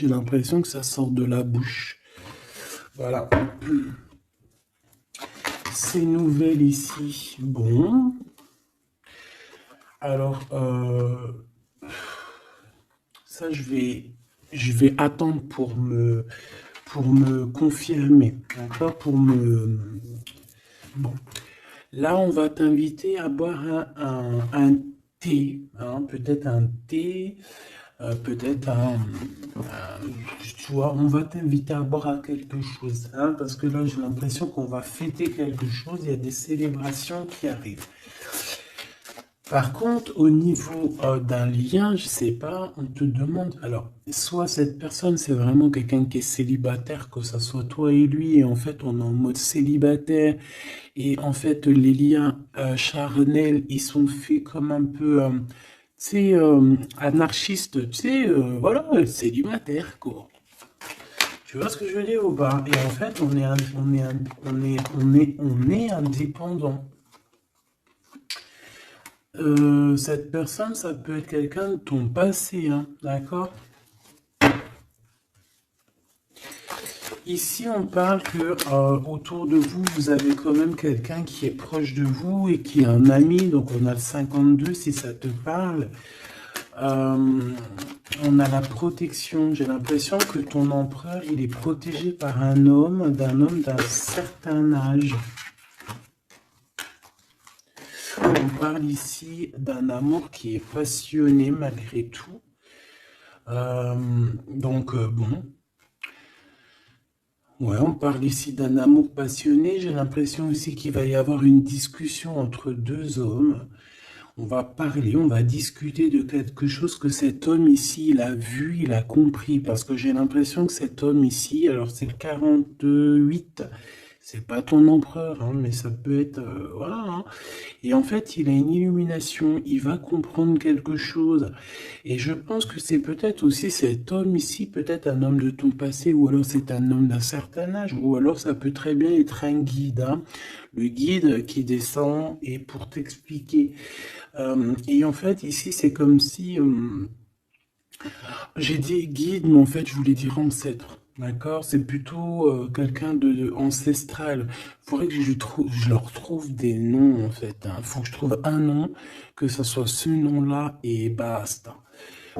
J'ai l'impression que ça sort de la bouche. Voilà. Ces nouvelles ici. Bon. Alors, ça, je vais attendre pour me confirmer. D'accord? Bon. Là, on va t'inviter à boire un thé. Hein, peut-être un thé. Peut-être tu vois, on va t'inviter à boire à quelque chose, hein, parce que là, j'ai l'impression qu'on va fêter quelque chose, il y a des célébrations qui arrivent. Par contre, au niveau d'un lien, je sais pas, on te demande, alors, soit cette personne, c'est vraiment quelqu'un qui est célibataire, que ça soit toi et lui, et en fait, on est en mode célibataire, et en fait, les liens charnels, ils sont faits comme un peu, tu sais, anarchistes, tu sais, voilà, célibataire, quoi. Tu vois ce que je veux dire ou pas? Et en fait, on est indépendant. Cette personne, ça peut être quelqu'un de ton passé, hein, d'accord? Ici, on parle que autour de vous, vous avez quand même quelqu'un qui est proche de vous et qui est un ami. Donc, on a le 52 si ça te parle. On a la protection. J'ai l'impression que ton empereur, il est protégé par un homme d'un certain âge. On parle ici d'un amour qui est passionné malgré tout. Bon. Ouais, on parle ici d'un amour passionné. J'ai l'impression aussi qu'il va y avoir une discussion entre deux hommes. On va parler, on va discuter de quelque chose que cet homme ici, il a vu, il a compris. Parce que j'ai l'impression que cet homme ici, alors c'est le 48, c'est pas ton empereur, hein, mais ça peut être, voilà, hein. Et en fait, il a une illumination, il va comprendre quelque chose. Et je pense que c'est peut-être aussi cet homme ici, peut-être un homme de ton passé, ou alors c'est un homme d'un certain âge, ou alors ça peut très bien être un guide, hein. Le guide qui descend et pour t'expliquer. Et en fait, ici, c'est comme si j'ai dit guide, mais en fait, je voulais dire ancêtre. D'accord? C'est plutôt quelqu'un de ancestral. Il faudrait que je leur trouve des noms, en fait. Il faut que je trouve un nom, que ce soit ce nom-là et basta.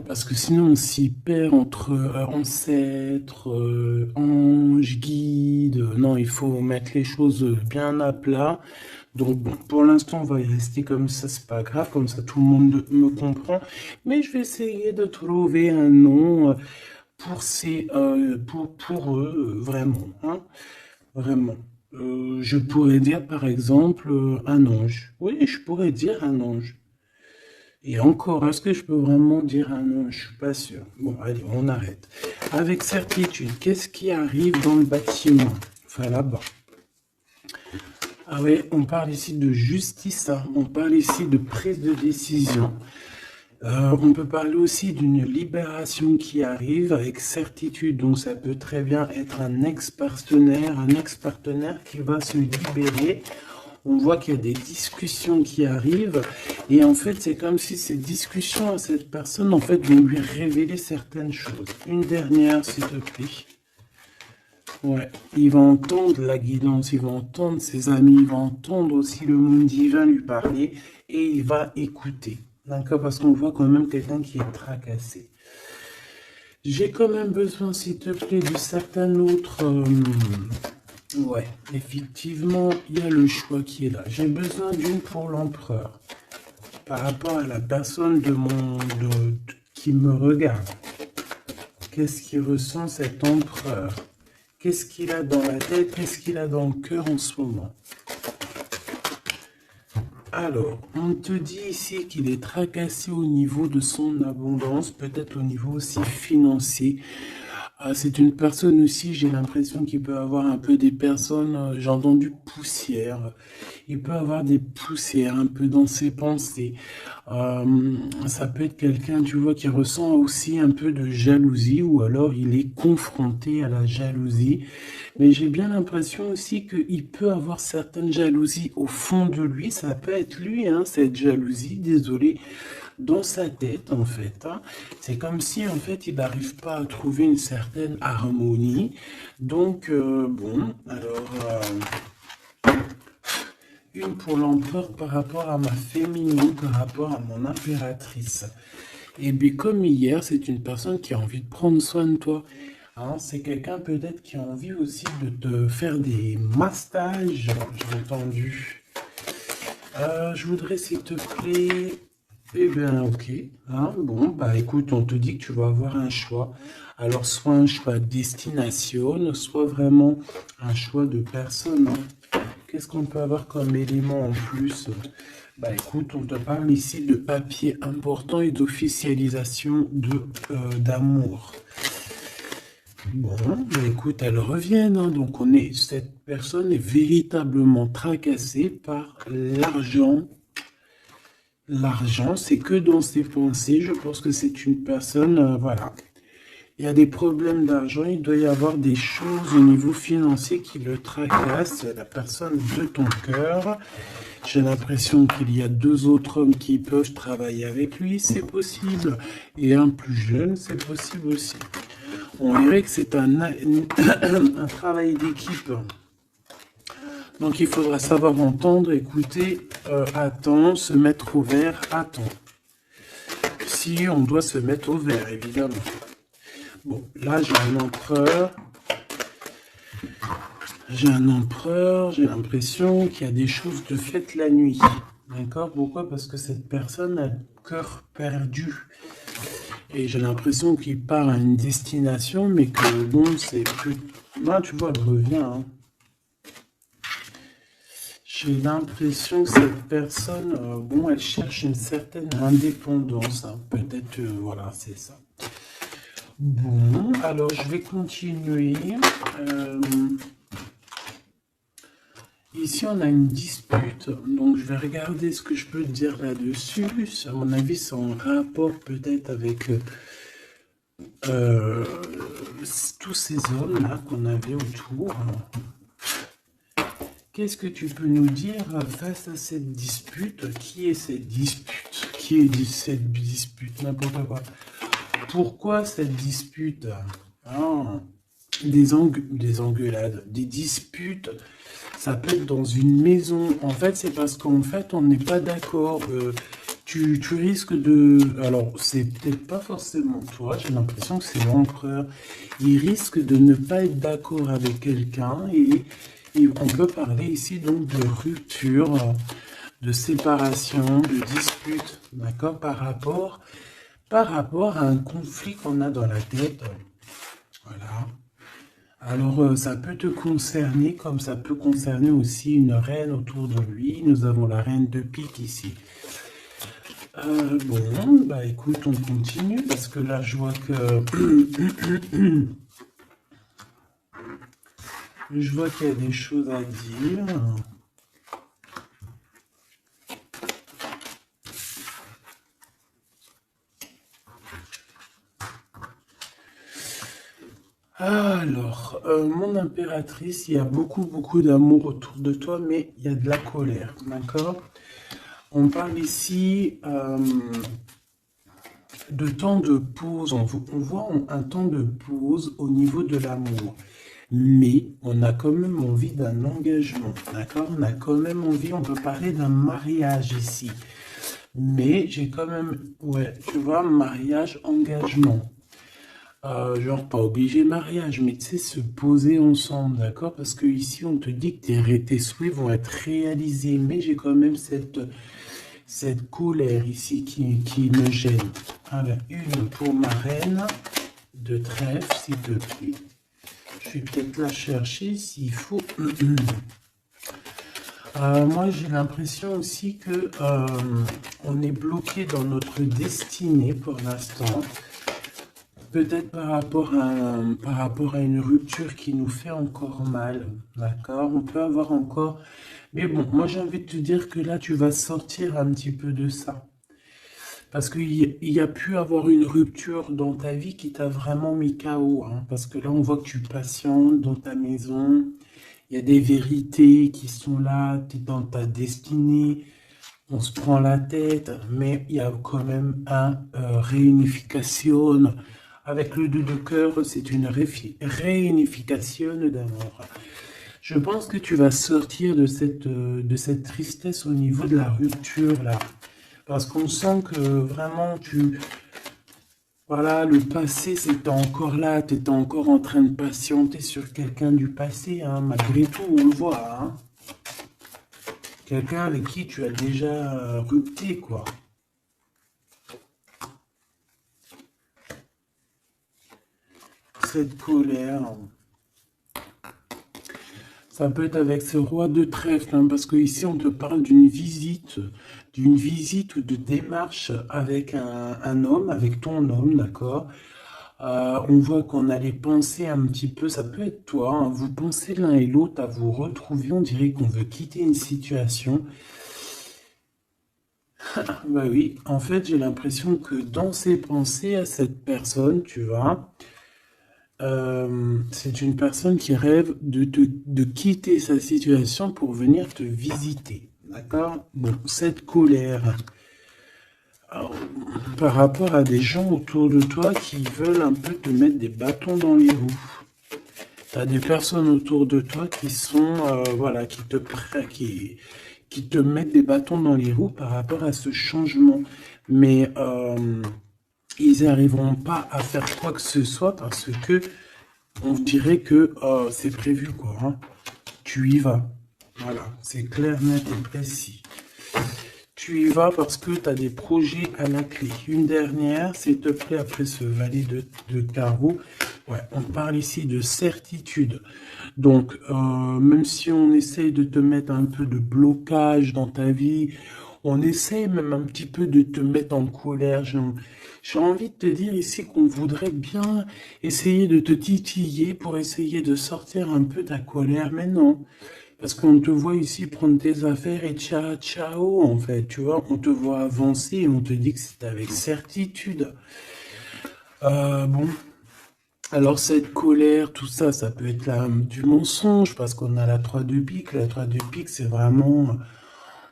Parce que sinon, on s'y perd entre ancêtre, ange, guide. Non, il faut mettre les choses bien à plat. Donc, bon, pour l'instant, on va y rester comme ça, c'est pas grave, comme ça tout le monde me comprend. Mais je vais essayer de trouver un nom pour eux, vraiment, hein, vraiment. Je pourrais dire, par exemple, un ange. Oui, je pourrais dire un ange. Et encore, est-ce que je peux vraiment dire un ange? Je suis pas sûr. Bon, allez, on arrête. Avec certitude, qu'est-ce qui arrive dans le bâtiment? Enfin, là-bas. Ah oui, on parle ici de justice, hein. On parle ici de prise de décision. On peut parler aussi d'une libération qui arrive avec certitude. Donc ça peut très bien être un ex-partenaire qui va se libérer. On voit qu'il y a des discussions qui arrivent. Et en fait, c'est comme si ces discussions à cette personne, en fait, vont lui révéler certaines choses. Une dernière, s'il te plaît. Ouais, il va entendre la guidance, il va entendre ses amis, il va entendre aussi le monde divin lui parler et il va écouter. D'accord? Parce qu'on voit quand même quelqu'un qui est tracassé. J'ai quand même besoin, s'il te plaît, de certains autres. Ouais, effectivement, il y a le choix qui est là. J'ai besoin d'une pour l'empereur. Par rapport à la personne qui me regarde. Qu'est-ce qu'il ressent cet empereur? Qu'est-ce qu'il a dans la tête? Qu'est-ce qu'il a dans le cœur en ce moment? Alors, on te dit ici qu'il est tracassé au niveau de son abondance, peut-être au niveau aussi financier. C'est une personne aussi, j'ai l'impression qu'il peut avoir un peu des personnes, j'ai entendu poussière. Il peut avoir des poussières un peu dans ses pensées. Ça peut être quelqu'un, tu vois, qui ressent aussi un peu de jalousie ou alors il est confronté à la jalousie. Mais j'ai bien l'impression aussi qu'il peut avoir certaines jalousies au fond de lui. Ça peut être lui, hein, cette jalousie, désolé dans sa tête, en fait, hein. C'est comme si, en fait, il n'arrive pas à trouver une certaine harmonie. Donc, bon, alors, une pour l'empereur par rapport à ma féminine, par rapport à mon impératrice. Et bien, comme hier, c'est une personne qui a envie de prendre soin de toi. Hein, c'est quelqu'un peut-être qui a envie aussi de te faire des massages, j'ai entendu. Je voudrais, s'il te plaît, eh bien, ok. Hein, bon, bah écoute, on te dit que tu vas avoir un choix. Alors, soit un choix de destination, soit vraiment un choix de personne. Hein. Qu'est-ce qu'on peut avoir comme élément en plus? Bah écoute, on te parle ici de papier important et d'officialisation d'amour. Bon, bah écoute, elles reviennent, hein. Donc cette personne est véritablement tracassée par l'argent. L'argent, c'est que dans ses pensées. Je pense que c'est une personne, voilà. Il y a des problèmes d'argent, il doit y avoir des choses au niveau financier qui le tracassent. La personne de ton cœur. J'ai l'impression qu'il y a 2 autres hommes qui peuvent travailler avec lui, c'est possible. Et un plus jeune, c'est possible aussi. On dirait que c'est un travail d'équipe. Donc il faudra savoir entendre, écouter, attends, se mettre au vert, attends. Si on doit se mettre au vert, évidemment. Bon, là j'ai un empereur. J'ai l'impression qu'il y a des choses de faites la nuit. D'accord? Pourquoi? Parce que cette personne a le cœur perdu. Et j'ai l'impression qu'il part à une destination, mais que bon, c'est plus... Là, tu vois, elle revient. Hein. J'ai l'impression que cette personne, bon, elle cherche une certaine indépendance. Hein. Peut-être, voilà, c'est ça. Bon, alors je vais continuer. Ici, on a une dispute, donc je vais regarder ce que je peux dire là-dessus. À mon avis, c'est en rapport peut-être avec tous ces hommes-là qu'on avait autour. Qu'est-ce que tu peux nous dire face à cette dispute? Qui est cette dispute? Qui est cette dispute? N'importe quoi. Pourquoi cette dispute? Ah, des engueulades, des disputes. Ça peut être dans une maison. En fait, c'est parce qu'en fait, on n'est pas d'accord. Tu risques de... Alors, c'est peut-être pas forcément toi. J'ai l'impression que c'est l'empereur. Il risque de ne pas être d'accord avec quelqu'un. Et on peut parler ici donc de rupture, de séparation, de dispute. D'accord? Par rapport à un conflit qu'on a dans la tête. Voilà. Alors, ça peut te concerner comme ça peut concerner aussi une reine autour de lui. Nous avons la reine de pique ici. Bon, bah écoute, on continue parce que là, je vois que... je vois qu'il y a des choses à dire. Alors, mon impératrice, il y a beaucoup d'amour autour de toi, mais il y a de la colère, d'accord? On parle ici de temps de pause, on voit un temps de pause au niveau de l'amour, mais on a quand même envie d'un engagement, d'accord? On a quand même envie, on peut parler d'un mariage ici, mais j'ai quand même, ouais, tu vois, mariage, engagement. Genre pas obligé mariage, mais tu sais, se poser ensemble, d'accord? Parce que ici, on te dit que tes souhaits vont être réalisés, mais j'ai quand même cette colère ici qui me gêne. Alors, une pour ma reine de trèfle, s'il te plaît. Je vais peut-être la chercher s'il faut. Moi, j'ai l'impression aussi que on est bloqué dans notre destinée pour l'instant. Peut-être par rapport à une rupture qui nous fait encore mal, d'accord? On peut avoir encore... Mais bon, moi j'ai envie de te dire que là, tu vas sortir un petit peu de ça. Parce qu'il y a pu avoir une rupture dans ta vie qui t'a vraiment mis KO. Hein, parce que là, on voit que tu patientes dans ta maison. Il y a des vérités qui sont là, tu es dans ta destinée. on se prend la tête, mais il y a quand même un réunification. Avec le 2 de cœur, c'est une réunification d'amour. Je pense que tu vas sortir de cette tristesse au niveau de la rupture, là. Parce qu'on sent que vraiment, voilà, le passé, c'était encore là, tu étais encore en train de patienter sur quelqu'un du passé, hein, malgré tout, on le voit, hein. Quelqu'un avec qui tu as déjà rupté, quoi. Cette colère, ça peut être avec ce roi de trèfle, hein, parce que ici on te parle d'une visite ou de démarche avec un homme, avec ton homme, d'accord. On voit qu'on allait penser un petit peu, ça peut être toi, hein, vous pensez l'un et l'autre à vous retrouver, on dirait qu'on veut quitter une situation. Bah oui, en fait j'ai l'impression que dans ses pensées à cette personne, tu vois, c'est une personne qui rêve de quitter sa situation pour venir te visiter. D'accord? Bon, cette colère alors, par rapport à des gens autour de toi qui veulent un peu te mettre des bâtons dans les roues. Tu as des personnes autour de toi qui sont, voilà, qui te mettent des bâtons dans les roues par rapport à ce changement. Mais ils n'arriveront pas à faire quoi que ce soit parce que on dirait que c'est prévu, quoi. Hein. Tu y vas. Voilà, c'est clair, net et précis. Tu y vas parce que tu as des projets à la clé. Une dernière, s'il te plaît, après ce valet de carreau. Ouais, on parle ici de certitude. Donc, même si on essaye de te mettre un peu de blocage dans ta vie, on essaye même un petit peu de te mettre en colère. J'ai envie de te dire ici qu'on voudrait bien essayer de te titiller pour essayer de sortir un peu ta colère, mais non. Parce qu'on te voit ici prendre tes affaires et ciao, ciao, en fait, tu vois, on te voit avancer et on te dit que c'est avec certitude. Bon, alors cette colère, tout ça, ça peut être du mensonge, parce qu'on a la 3 de pique. La 3 de pique, c'est vraiment,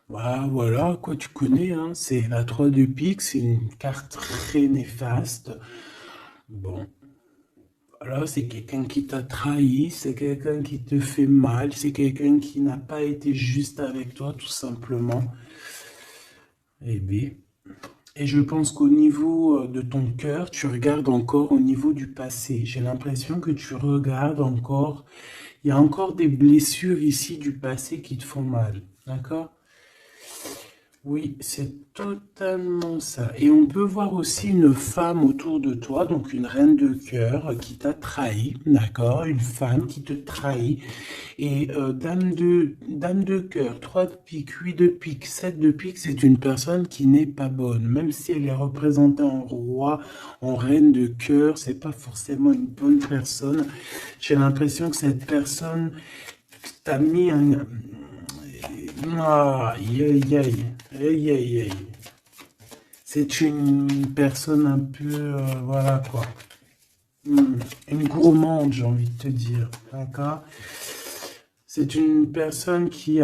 bah, voilà, quoi, tu connais, hein, c'est la 3 de pique, c'est une carte très néfaste. Bon, voilà, c'est quelqu'un qui t'a trahi, c'est quelqu'un qui te fait mal, c'est quelqu'un qui n'a pas été juste avec toi, tout simplement. Eh bien, et je pense qu'au niveau de ton cœur, tu regardes encore au niveau du passé. J'ai l'impression que tu regardes encore, il y a encore des blessures ici du passé qui te font mal, d'accord? Oui, c'est totalement ça. Et on peut voir aussi une femme autour de toi, donc une reine de cœur qui t'a trahi, d'accord? Une femme qui te trahit. Et dame de cœur, 3 de pique, 8 de pique, 7 de pique, c'est une personne qui n'est pas bonne. Même si elle est représentée en roi, en reine de cœur, c'est pas forcément une bonne personne. J'ai l'impression que cette personne t'a mis un... Aïe, aïe, aïe, aïe, aïe, aïe. C'est une personne un peu, voilà quoi, une gourmande, j'ai envie de te dire, d'accord? C'est une personne qui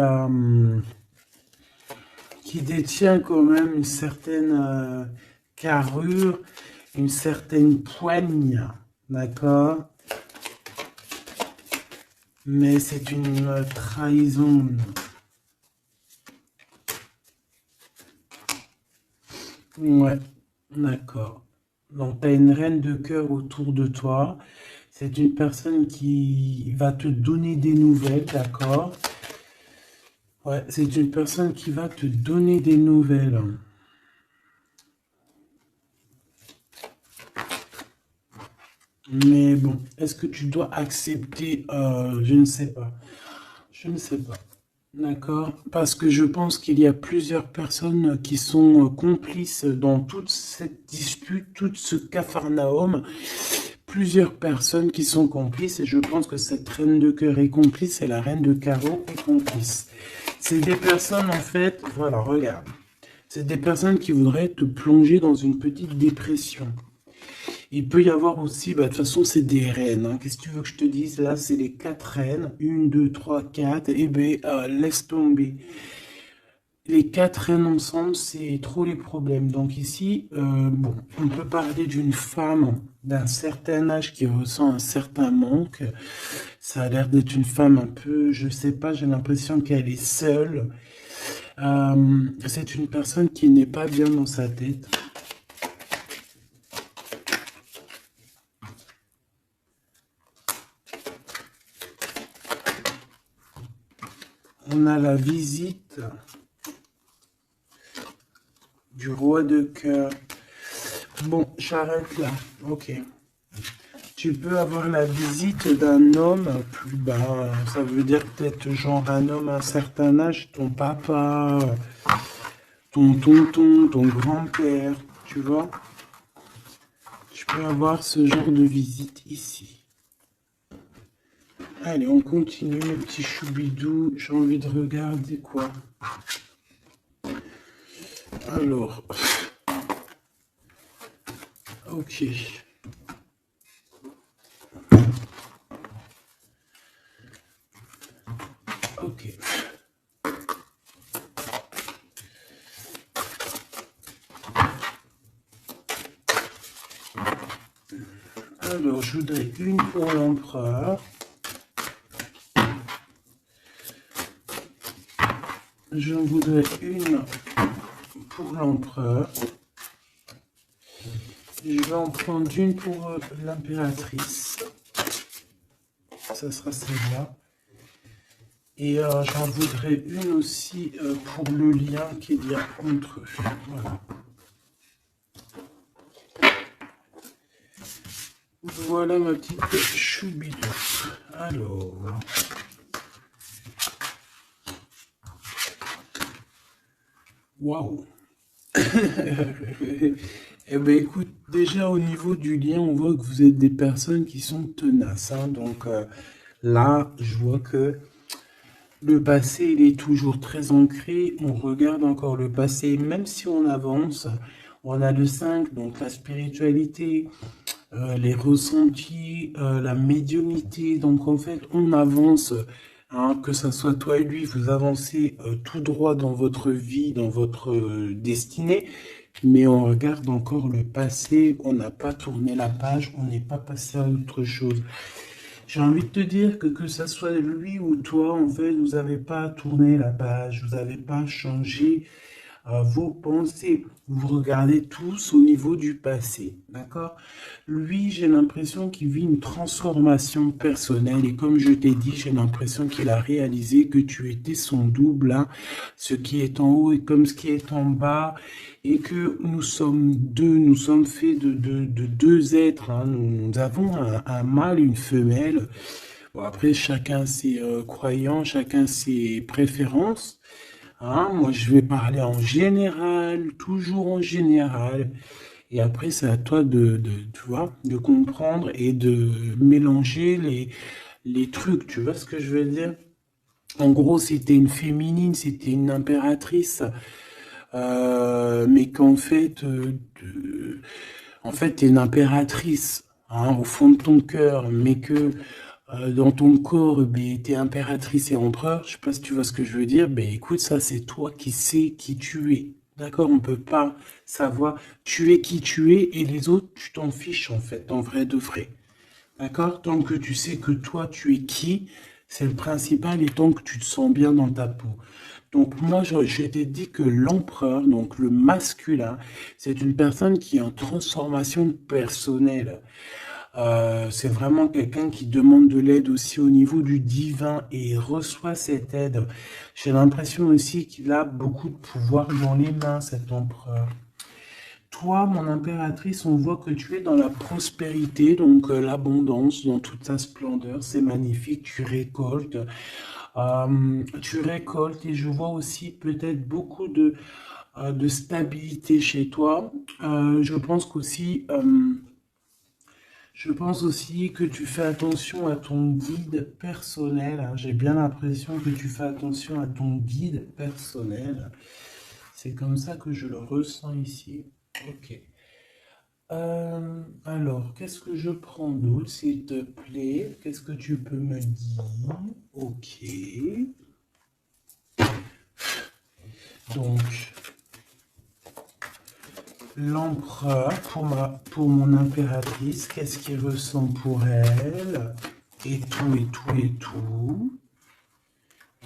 détient quand même une certaine carrure, une certaine poigne, d'accord? Mais c'est une trahison. Ouais, d'accord. Donc, tu as une reine de cœur autour de toi. C'est une personne qui va te donner des nouvelles, d'accord? Ouais, c'est une personne qui va te donner des nouvelles. Mais bon, est-ce que tu dois accepter? Je ne sais pas. Je ne sais pas. D'accord? Parce que je pense qu'il y a plusieurs personnes qui sont complices dans toute cette dispute, tout ce capharnaüm. Plusieurs personnes qui sont complices et je pense que cette reine de cœur est complice et la reine de carreau est complice. C'est des personnes en fait, voilà, regarde. C'est des personnes qui voudraient te plonger dans une petite dépression. Il peut y avoir aussi, bah, de toute façon, c'est des reines. Hein. Qu'est-ce que tu veux que je te dise? Là, c'est les 4 reines. 1, 2, 3, 4. Eh bien, laisse tomber. les quatre reines ensemble, c'est trop les problèmes. Donc ici, bon, on peut parler d'une femme d'un certain âge qui ressent un certain manque. Ça a l'air d'être une femme un peu, je sais pas, j'ai l'impression qu'elle est seule. C'est une personne qui n'est pas bien dans sa tête. On a la visite du roi de cœur. Bon, j'arrête là. Ok. Tu peux avoir la visite d'un homme plus bas. Ça veut dire peut-être genre un homme à un certain âge, ton papa, ton tonton, ton grand-père, tu vois. Tu peux avoir ce genre de visite ici. Allez, on continue, mes petits choubidous. J'ai envie de regarder quoi. Alors, ok. Ok. Alors, je voudrais une pour l'empereur. Je voudrais une pour l'empereur. Je vais en prendre une pour l'impératrice. Ça sera celle-là. Et j'en voudrais une aussi pour le lien qu'il y a entre eux. Voilà. Voilà ma petite choubidou. Alors. Waouh. Eh bien, écoute, déjà au niveau du lien, on voit que vous êtes des personnes qui sont tenaces. Hein. Donc là, je vois que le passé, il est toujours très ancré. On regarde encore le passé, même si on avance. On a le 5, donc la spiritualité, les ressentis, la médiumnité. Donc en fait, on avance. Hein, que ça soit toi et lui, vous avancez tout droit dans votre vie, dans votre destinée, mais on regarde encore le passé, on n'a pas tourné la page, on n'est pas passé à autre chose. J'ai envie de te dire que ça soit lui ou toi, en fait, vous n'avez pas tourné la page, vous n'avez pas changé vos pensées. Vous regardez tous au niveau du passé, d'accord? Lui, j'ai l'impression qu'il vit une transformation personnelle et comme je t'ai dit, j'ai l'impression qu'il a réalisé que tu étais son double, hein, ce qui est en haut est comme ce qui est en bas et que nous sommes deux, nous sommes faits de deux êtres, hein. Nous avons un mâle et une femelle. Bon, après, chacun ses croyances, chacun ses préférences. Hein, moi, je vais parler en général, toujours en général. Et après, c'est à toi tu vois, de comprendre et de mélanger les trucs. Tu vois ce que je veux dire? En gros, c'était une féminine, c'était une impératrice, mais qu'en fait, en fait, t'es une impératrice, hein, au fond de ton cœur, mais que dans ton corps, ben, t'es impératrice et empereur. Je sais pas si tu vois ce que je veux dire. Ben, écoute, ça, c'est toi qui sais qui tu es. D'accord? On peut pas savoir. Tu es qui tu es et les autres, tu t'en fiches, en fait, en vrai de vrai. D'accord? Tant que tu sais que toi, tu es qui, c'est le principal et tant que tu te sens bien dans ta peau. Donc moi, je t'ai dit que l'empereur, donc le masculin, c'est une personne qui est en transformation personnelle. C'est vraiment quelqu'un qui demande de l'aide aussi au niveau du divin et il reçoit cette aide. J'ai l'impression aussi qu'il a beaucoup de pouvoir dans les mains, cet empereur. Toi, mon impératrice, on voit que tu es dans la prospérité, donc l'abondance dans toute sa splendeur. C'est magnifique, tu récoltes et je vois aussi peut-être beaucoup de stabilité chez toi. Je pense aussi que tu fais attention à ton guide personnel. Hein. J'ai bien l'impression que tu fais attention à ton guide personnel. C'est comme ça que je le ressens ici. Ok. Alors, qu'est-ce que je prends d'autre, s'il te plaît? Qu'est-ce que tu peux me dire? Ok. Donc, l'empereur, pour mon impératrice, qu'est-ce qu'il ressent pour elle? Et tout, et tout, et tout.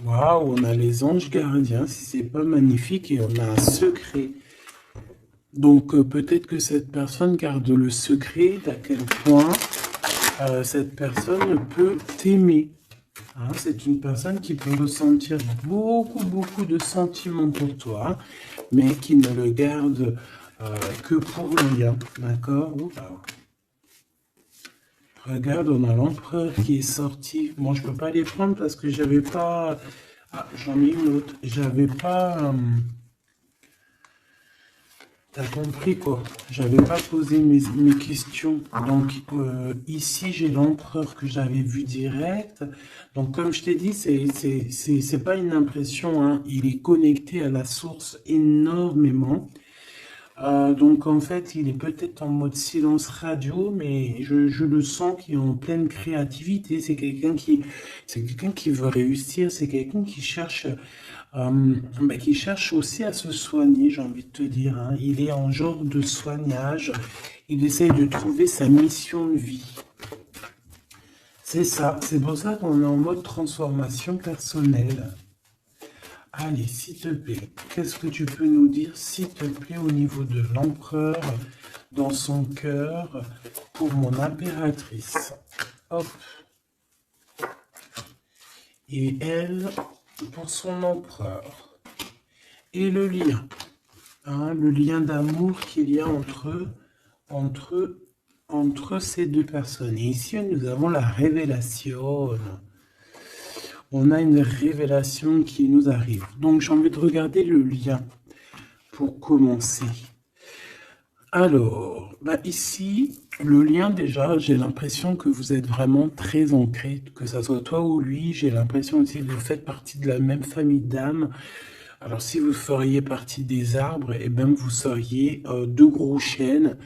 Waouh, on a les anges gardiens, si c'est pas magnifique, et on a un secret. Donc, peut-être que cette personne garde le secret d'à quel point cette personne peut t'aimer. Hein, c'est une personne qui peut ressentir beaucoup, beaucoup de sentiments pour toi, mais qui ne le garde que pour lui. Hein, d'accord? Regarde, on a l'empereur qui est sorti. Bon, je peux pas les prendre parce que j'avais pas... Ah, j'en ai une autre. J'avais pas... T'as compris quoi? J'avais pas posé mes questions. Donc ici j'ai l'empereur que j'avais vu direct. Donc comme je t'ai dit, c'est pas une impression, hein. Il est connecté à la source énormément. Donc en fait, il est peut-être en mode silence radio, mais je le sens qu'il est en pleine créativité. C'est quelqu'un qui veut réussir. C'est quelqu'un qui cherche aussi à se soigner, j'ai envie de te dire. Hein. Il est en genre de soignage. Il essaye de trouver sa mission de vie. C'est ça. C'est pour ça qu'on est en mode transformation personnelle. Allez, s'il te plaît, qu'est-ce que tu peux nous dire, s'il te plaît, au niveau de l'empereur, dans son cœur, pour mon impératrice? Hop. Et elle, pour son empereur. Et le lien. Hein, le lien d'amour qu'il y a entre ces deux personnes. Et ici, nous avons la révélation. On a une révélation qui nous arrive. Donc, j'ai envie de regarder le lien pour commencer. Alors, ici, le lien, déjà, j'ai l'impression que vous êtes vraiment très ancrés, que ça soit toi ou lui. J'ai l'impression aussi que vous faites partie de la même famille d'âmes. Alors, si vous feriez partie des arbres, eh ben, vous seriez deux gros chênes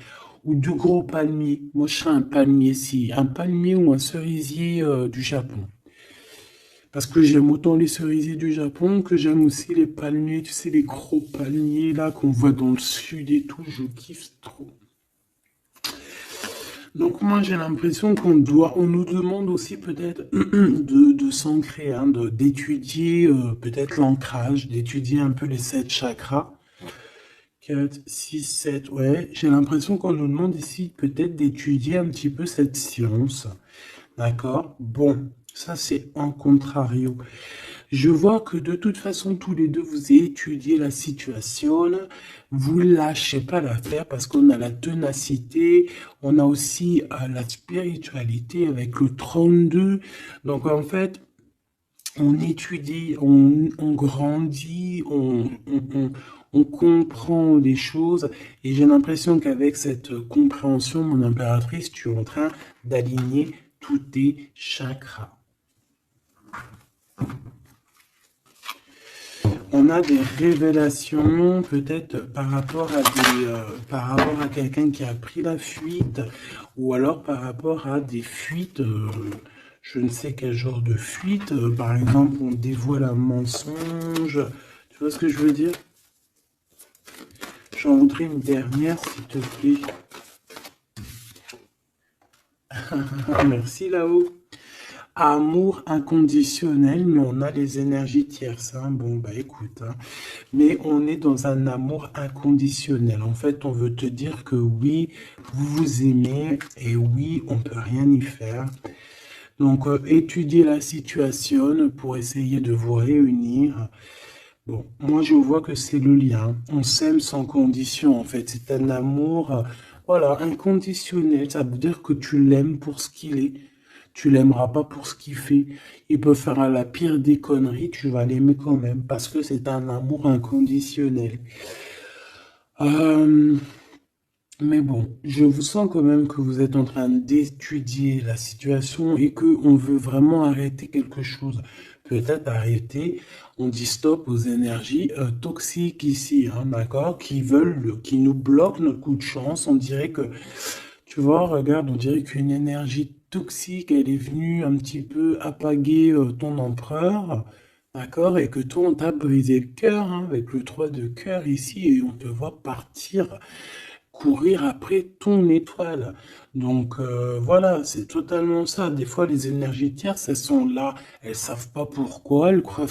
ou deux gros palmiers. Moi, je serais un palmier, si. Un palmier ou un cerisier du Japon. Parce que j'aime autant les cerisiers du Japon que j'aime aussi les palmiers, tu sais, les gros palmiers là qu'on voit dans le sud et tout, je kiffe trop. Donc moi j'ai l'impression on nous demande aussi peut-être de s'ancrer, hein, d'étudier peut-être l'ancrage, d'étudier un peu les 7 chakras. 4, 6, 7, ouais, j'ai l'impression qu'on nous demande ici peut-être d'étudier un petit peu cette science. D'accord? Bon, ça c'est en contrario. Je vois que de toute façon, tous les deux, vous étudiez la situation. Vous lâchez pas l'affaire parce qu'on a la ténacité. On a aussi la spiritualité avec le 32. Donc en fait, on étudie, on grandit, on comprend des choses. Et j'ai l'impression qu'avec cette compréhension, mon impératrice, tu es en train d'aligner tous tes chakras. On a des révélations peut-être par rapport à quelqu'un qui a pris la fuite ou alors par rapport à des fuites, je ne sais quel genre de fuite, par exemple on dévoile un mensonge, tu vois ce que je veux dire? J'en voudrais une dernière s'il te plaît. Merci là-haut. Amour inconditionnel, mais on a les énergies tierces. Hein. Bon, écoute, hein. Mais on est dans un amour inconditionnel. En fait, on veut te dire que oui, vous vous aimez et oui, on peut rien y faire. Donc, étudiez la situation pour essayer de vous réunir. Bon, moi, je vois que c'est le lien. On s'aime sans condition, en fait. C'est un amour, voilà, inconditionnel. Ça veut dire que tu l'aimes pour ce qu'il est. Tu l'aimeras pas pour ce qu'il fait. Il peut faire la pire des conneries, tu vas l'aimer quand même, parce que c'est un amour inconditionnel. Mais bon, je vous sens quand même que vous êtes en train d'étudier la situation et que on veut vraiment arrêter quelque chose. Peut-être arrêter, on dit stop aux énergies toxiques ici, hein, d'accord, qui nous bloquent notre coup de chance. On dirait que, tu vois, regarde, on dirait qu'une énergie toxique, elle est venue un petit peu apaguer ton empereur, d'accord? Et que toi, on t'a brisé le cœur, hein, avec le 3 de cœur ici, et on te voit partir, courir après ton étoile. Donc voilà, c'est totalement ça. Des fois, les énergies tierces, elles sont là, elles savent pas pourquoi, elles croient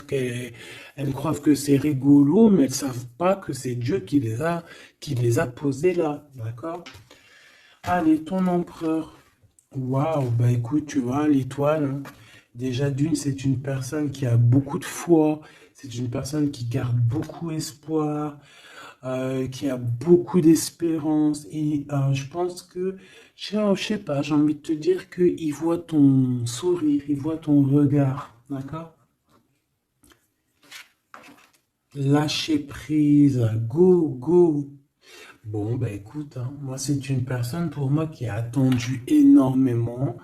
que c'est rigolo, mais elles savent pas que c'est Dieu qui les a posées là, d'accord? Allez, ton empereur. Waouh, bah écoute, tu vois, l'étoile, hein, déjà d'une, c'est une personne qui a beaucoup de foi, c'est une personne qui garde beaucoup espoir, qui a beaucoup d'espérance. Et je pense que, je sais pas, j'ai envie de te dire qu'il voit ton sourire, il voit ton regard, d'accord? Lâcher prise, go, go. Bon, bah écoute, hein, moi c'est une personne pour moi qui a attendu énormément.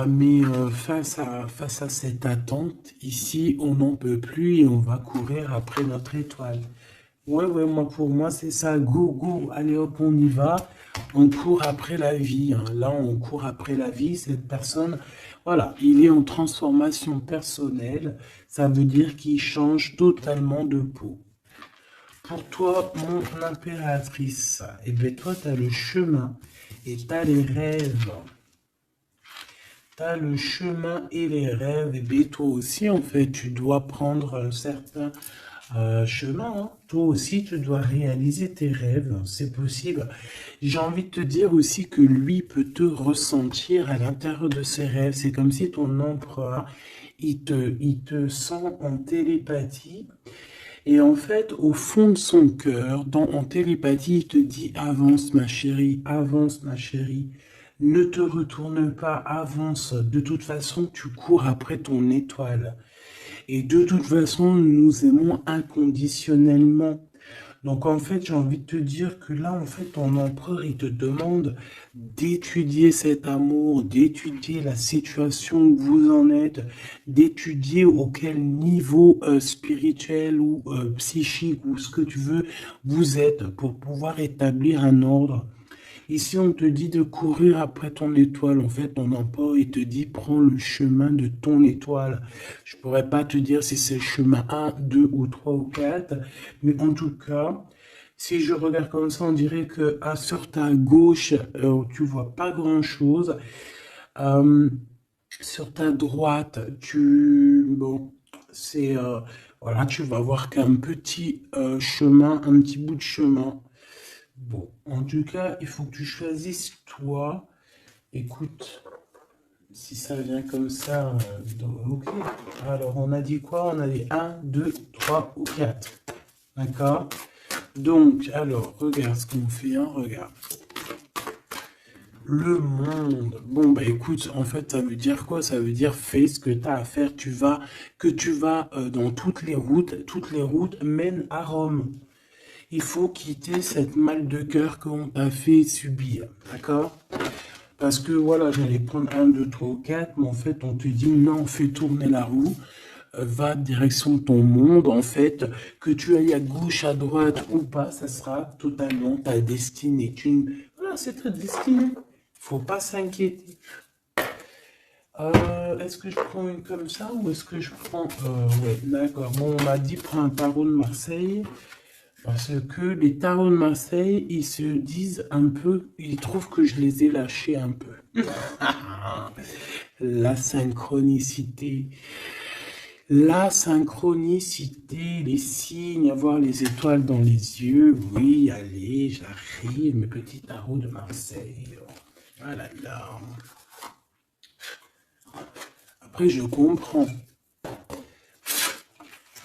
Mais face à cette attente, ici, on n'en peut plus et on va courir après notre étoile. Ouais, ouais, moi, pour moi, c'est ça. Go, go, allez hop, on y va. On court après la vie, hein. Là, on court après la vie. Cette personne, voilà, il est en transformation personnelle. Ça veut dire qu'il change totalement de peau. Pour toi, mon impératrice, eh bien, toi, tu as le chemin et tu as les rêves. T'as le chemin et les rêves, et bien toi aussi, en fait, tu dois prendre un certain chemin, hein. Toi aussi, tu dois réaliser tes rêves, c'est possible. J'ai envie de te dire aussi que lui peut te ressentir à l'intérieur de ses rêves. C'est comme si ton empereur, il te sent en télépathie. Et en fait, au fond de son cœur, en télépathie, il te dit avance ma chérie, ne te retourne pas, avance. De toute façon, tu cours après ton étoile. Et de toute façon, nous nous aimons inconditionnellement. Donc en fait, j'ai envie de te dire que là, en fait, ton empereur, il te demande d'étudier cet amour, d'étudier la situation où vous en êtes, d'étudier auquel niveau spirituel ou psychique ou ce que tu veux vous êtes pour pouvoir établir un ordre. Ici, on te dit de courir après ton étoile. En fait, ton empereur, il te dit, prends le chemin de ton étoile. Je pourrais pas te dire si c'est le chemin un, 2 ou 3 ou 4, mais en tout cas, si je regarde comme ça, on dirait que sur ta gauche, tu vois pas grand-chose. Euh, Sur ta droite, bon, c'est, voilà, tu vas voir qu'un petit chemin, un petit bout de chemin. Bon, en tout cas, il faut que tu choisisses toi. Écoute, si ça vient comme ça, ok. Alors, on a dit quoi? On a dit un, 2, 3 ou 4. D'accord? Donc, alors, regarde ce qu'on fait, hein, regarde. Le monde. Bon, bah écoute, en fait, ça veut dire quoi? Ça veut dire fais ce que tu as à faire. Tu vas dans toutes les routes mènent à Rome. Il faut quitter cette mal de cœur qu'on t'a fait subir, d'accord? Parce que voilà, j'allais prendre un, 2, 3 ou 4, mais en fait, on te dit non, fais tourner la roue, va direction de ton monde, en fait, que tu ailles à gauche, à droite ou pas, ça sera totalement ta destinée. Voilà, c'est ta destinée. Faut pas s'inquiéter. Est-ce que je prends une comme ça ou est-ce que je prends... ouais, d'accord. Bon, on m'a dit prends un tarot de Marseille. Parce que les tarots de Marseille, ils se disent un peu, ils trouvent que je les ai lâchés un peu. La synchronicité. La synchronicité, les signes, avoir les étoiles dans les yeux. Oui, allez, j'arrive, mes petits tarots de Marseille. Ah là là. Après, je comprends.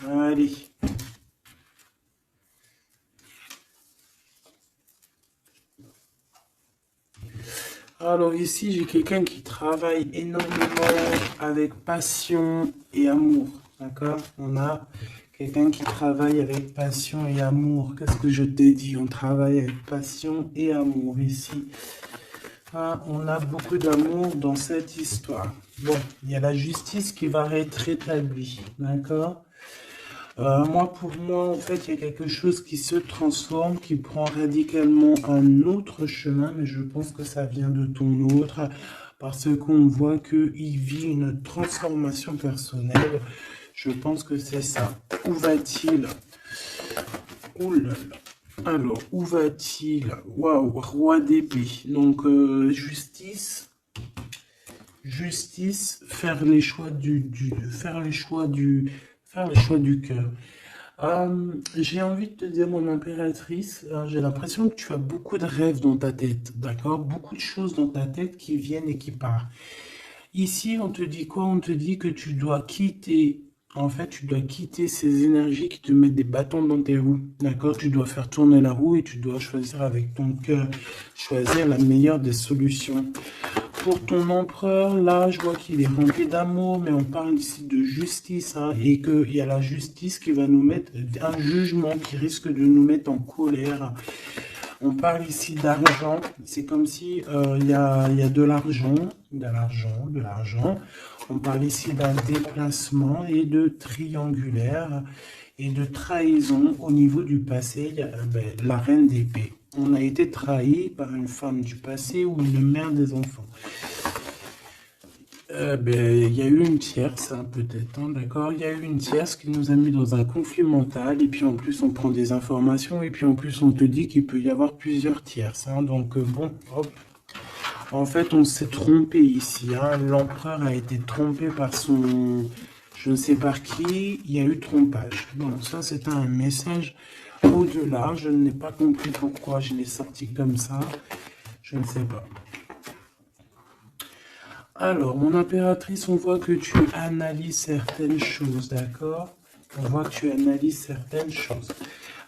Allez. Alors ici, j'ai quelqu'un qui travaille énormément avec passion et amour. D'accord? On a quelqu'un qui travaille avec passion et amour. Qu'est-ce que je t'ai dit? On travaille avec passion et amour ici. Ah, on a beaucoup d'amour dans cette histoire. Bon, il y a la justice qui va être rétablie. D'accord? Pour moi, en fait, il y a quelque chose qui se transforme, qui prend radicalement un autre chemin, mais je pense que ça vient de ton autre, parce qu'on voit qu'il vit une transformation personnelle. Je pense que c'est ça. Où va-t-il? Ouh là là. Alors, où va-t-il? Waouh, roi d'épée. Donc, justice. Justice, faire les choix faire les choix du cœur. J'ai envie de te dire, mon impératrice, j'ai l'impression que tu as beaucoup de rêves dans ta tête, d'accord? Beaucoup de choses dans ta tête qui viennent et qui partent. Ici, on te dit quoi? On te dit que tu dois quitter, en fait, tu dois quitter ces énergies qui te mettent des bâtons dans tes roues, d'accord? Tu dois faire tourner la roue et tu dois choisir avec ton cœur, choisir la meilleure des solutions. Pour ton empereur, là, je vois qu'il est rempli d'amour, mais on parle ici de justice, hein, et qu'il y a la justice qui va nous mettre, un jugement qui risque de nous mettre en colère. On parle ici d'argent, c'est comme si il y a de l'argent, de l'argent. On parle ici d'un déplacement et de triangulaire et de trahison au niveau du passé. Il y a, la reine d'épée. On a été trahi par une femme du passé ou une mère des enfants. Il y a eu une tierce, hein, peut-être, hein, d'accord? Il y a eu une tierce qui nous a mis dans un conflit mental, et puis en plus on prend des informations, et puis en plus on te dit qu'il peut y avoir plusieurs tierces, hein, donc bon, hop. En fait, on s'est trompé ici, hein. L'empereur a été trompé par son... Je ne sais par qui, il y a eu trompage. Donc ça, c'est un message au-delà. Je n'ai pas compris pourquoi je l'ai sorti comme ça. Je ne sais pas. Alors, mon impératrice, on voit que tu analyses certaines choses, d'accord? On voit que tu analyses certaines choses.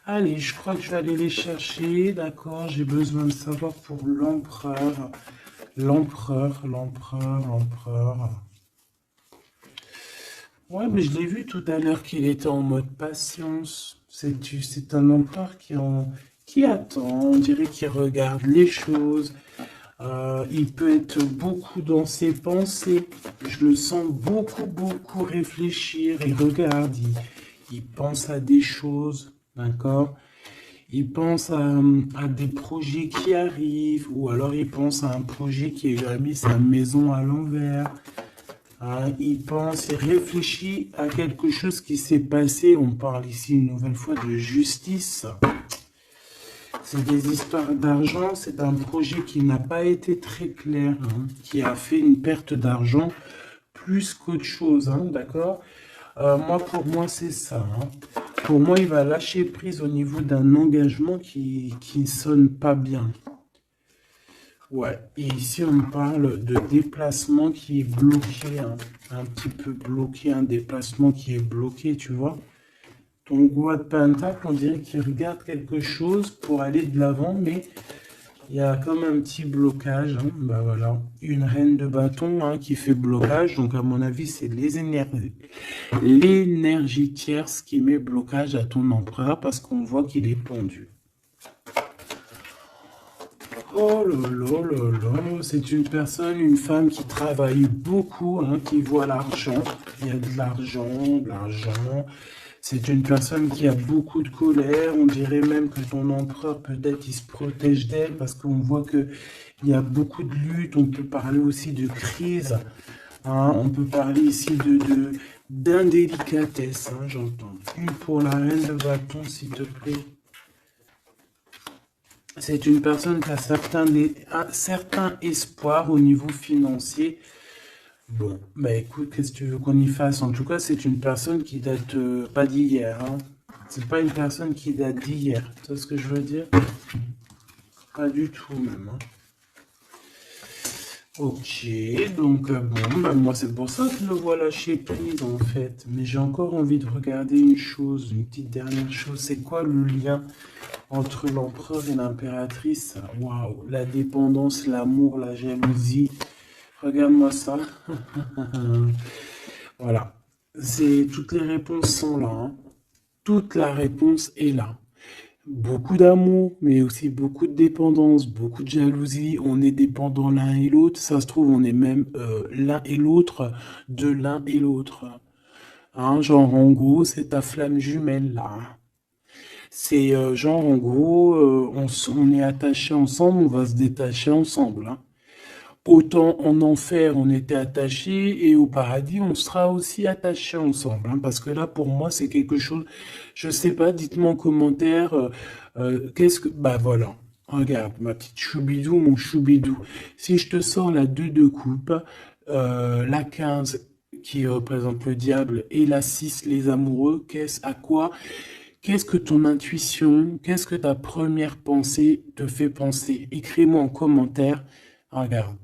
Allez, je crois que je vais aller les chercher, d'accord? J'ai besoin de savoir pour l'empereur. L'empereur. Ouais, mais je l'ai vu tout à l'heure qu'il était en mode patience. C'est un empereur qui attend, on dirait qu'il regarde les choses. Il peut être beaucoup dans ses pensées. Je le sens beaucoup réfléchir. Il regarde, il pense à des choses, d'accord? Il pense à des projets qui arrivent, ou alors il pense à un projet qui lui a mis sa maison à l'envers. Il pense, il réfléchit à quelque chose qui s'est passé. On parle ici une nouvelle fois de justice. C'est des histoires d'argent. C'est un projet qui n'a pas été très clair, hein, qui a fait une perte d'argent plus qu'autre chose, hein, d'accord? Pour moi, c'est ça, hein. Pour moi, il va lâcher prise au niveau d'un engagement qui ne sonne pas bien. Ouais, et ici, on parle de déplacement qui est bloqué, hein, un petit peu bloqué, un déplacement qui est bloqué, tu vois. Donc, roi de Pentacle, on dirait qu'il regarde quelque chose pour aller de l'avant, mais il y a comme un petit blocage, hein. Bah voilà, une reine de bâton, hein, qui fait blocage. Donc à mon avis, c'est l'énergie tierce qui met blocage à ton empereur parce qu'on voit qu'il est pendu. Oh là là là là, c'est une personne, une femme qui travaille beaucoup, hein, qui voit l'argent. Il y a de l'argent. C'est une personne qui a beaucoup de colère. On dirait même que ton empereur, peut-être, il se protège d'elle parce qu'on voit que il y a beaucoup de luttes. On peut parler aussi de crise, hein. On peut parler ici d'indélicatesse, hein, j'entends. Une pour la reine de bâton, s'il te plaît. C'est une personne qui a un certain espoir au niveau financier. Bon, bah écoute, qu'est-ce que tu veux qu'on y fasse? En tout cas, c'est une personne qui date pas d'hier, hein. C'est pas une personne qui date d'hier. Tu vois ce que je veux dire? Pas du tout même, hein. Ok, donc bon, bah moi c'est pour ça que je le vois lâcher prise en fait. Mais j'ai encore envie de regarder une chose, une petite dernière chose. C'est quoi le lien entre l'empereur et l'impératrice? Waouh, la dépendance, l'amour, la jalousie. Regarde-moi ça. Voilà. Toutes les réponses sont là, hein. Toute la réponse est là. Beaucoup d'amour, mais aussi beaucoup de dépendance, beaucoup de jalousie. On est dépendants l'un et l'autre. Ça se trouve, on est même l'un et l'autre de l'un et l'autre. Hein, genre, en gros, c'est ta flamme jumelle là. C'est genre, en gros, on est attachés ensemble, on va se détacher ensemble, hein. autant en enfer on était attachés et au paradis on sera aussi attachés ensemble, hein, parce que là pour moi c'est quelque chose, je sais pas, dites-moi en commentaire, qu'est-ce que, bah voilà, regarde ma petite choubidou, mon choubidou, si je te sors la 2 de coupe, la 15 qui représente le diable et la 6 les amoureux, qu'est-ce que ton intuition, qu'est-ce que ta première pensée te fait penser? Écris-moi en commentaire. Regarde.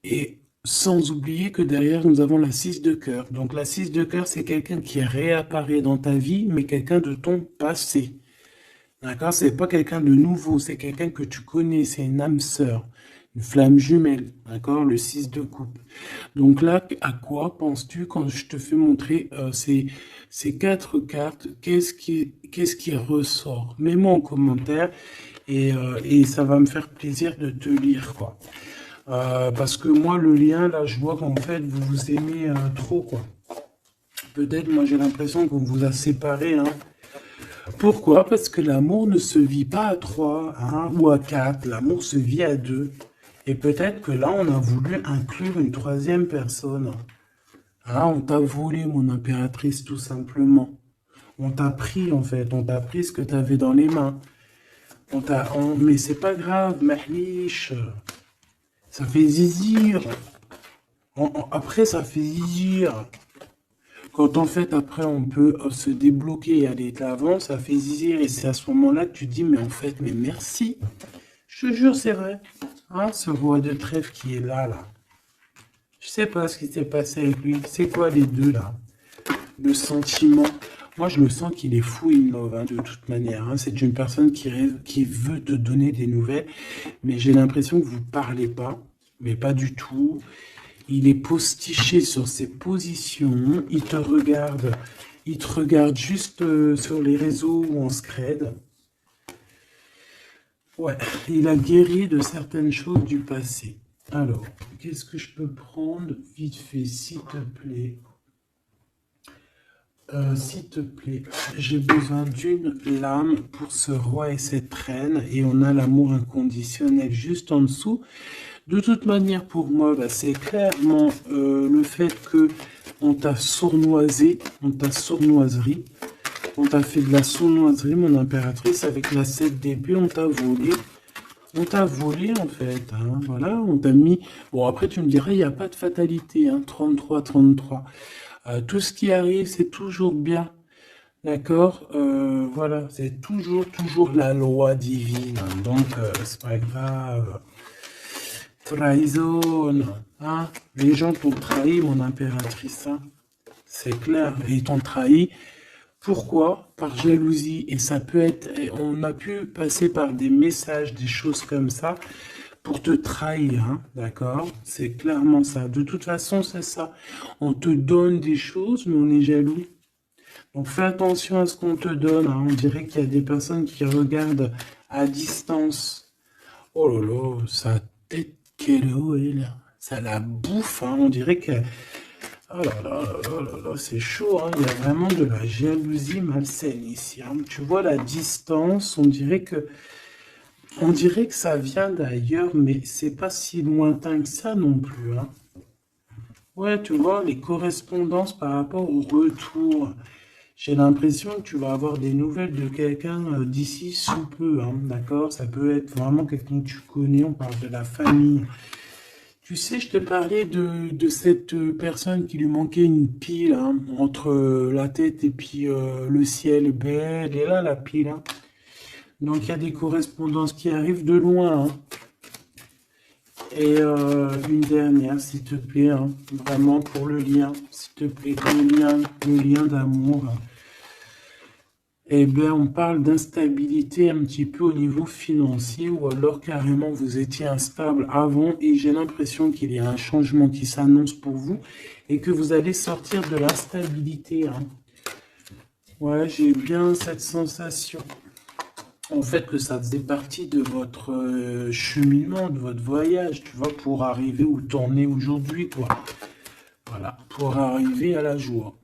Et sans oublier que derrière, nous avons la 6 de cœur. Donc la 6 de cœur, c'est quelqu'un qui réapparaît dans ta vie, mais quelqu'un de ton passé. D'accord? C'est pas quelqu'un de nouveau, c'est quelqu'un que tu connais, c'est une âme sœur, une flamme jumelle. D'accord? Le 6 de coupe. Donc là, à quoi penses-tu quand je te fais montrer ces 4 cartes? Qu'est-ce qui ressort? Mets-moi en commentaire et ça va me faire plaisir de te lire, quoi. Parce que moi, le lien, là, je vois qu'en fait, vous vous aimez trop, quoi. Peut-être, moi, j'ai l'impression qu'on vous a séparés, hein. Pourquoi? Parce que l'amour ne se vit pas à 3, hein, ou à 4. L'amour se vit à 2. Et peut-être que là, on a voulu inclure une troisième personne. Hein, on t'a volé, mon impératrice, tout simplement. On t'a pris, en fait. On t'a pris ce que tu avais dans les mains. Mais c'est pas grave, mahlish. Ça fait zizir. Après, ça fait zizir. Quand en fait, après, on peut se débloquer et aller de l'avant, ça fait zizir. Et c'est à ce moment-là que tu dis, mais en fait, mais merci. Je te jure, c'est vrai. Hein, ce roi de trèfle qui est là, là. Je sais pas ce qui s'est passé avec lui. C'est quoi les deux, là? Le sentiment. Moi, je le sens qu'il est fou in love, hein, de toute manière. Hein. C'est une personne qui veut te donner des nouvelles. Mais j'ai l'impression que vous parlez pas. Mais pas du tout. Il est postiché sur ses positions. Il te regarde juste sur les réseaux ou en scred. Ouais, il a guéri de certaines choses du passé. Alors, qu'est-ce que je peux prendre vite fait, s'il te plaît? S'il te plaît, j'ai besoin d'une lame pour ce roi et cette reine, et on a l'amour inconditionnel juste en dessous. De toute manière, pour moi, bah, c'est clairement le fait que on t'a sournoisé, on t'a sournoiserie, on t'a fait de la sournoiserie, mon impératrice, avec la 7 d'épée, on t'a volé. On t'a volé en fait, hein, voilà, on t'a mis... Bon, après tu me dirais, il n'y a pas de fatalité, hein, 33, 33. Tout ce qui arrive, c'est toujours bien, d'accord? Voilà, c'est toujours la loi divine, hein, donc c'est pas grave. Trahison, hein? Les gens t'ont trahi, mon impératrice, hein, c'est clair, et ils t'ont trahi. Pourquoi? Par jalousie. Et ça peut être, on a pu passer par des messages, des choses comme ça, pour te trahir, hein, d'accord? C'est clairement ça. De toute façon, c'est ça. On te donne des choses, mais on est jaloux. Donc fais attention à ce qu'on te donne, hein. On dirait qu'il y a des personnes qui regardent à distance. Oh là là, sa tête qu'elle est là. Ça la bouffe, hein. On dirait que... Oh là là là là là, c'est chaud, hein. Il y a vraiment de la jalousie malsaine ici, hein. Tu vois la distance, on dirait que ça vient d'ailleurs, mais c'est pas si lointain que ça non plus, hein. Ouais, tu vois, les correspondances par rapport au retour. J'ai l'impression que tu vas avoir des nouvelles de quelqu'un d'ici sous peu, hein, d'accord? Ça peut être vraiment quelqu'un que tu connais, on parle de la famille. Tu sais, je te parlais de cette personne qui lui manquait une pile, hein, entre la tête et puis le ciel. Ben, elle est là, la pile, hein. Donc, il y a des correspondances qui arrivent de loin, hein. Et une dernière, s'il te plaît, hein, vraiment pour le lien, s'il te plaît, le lien d'amour. Eh bien, on parle d'instabilité un petit peu au niveau financier, ou alors carrément vous étiez instable avant et j'ai l'impression qu'il y a un changement qui s'annonce pour vous et que vous allez sortir de l'instabilité, hein. Ouais, j'ai bien cette sensation. En fait, que ça faisait partie de votre cheminement, de votre voyage, tu vois, pour arriver où t'en es aujourd'hui, quoi. Voilà, pour arriver à la joie.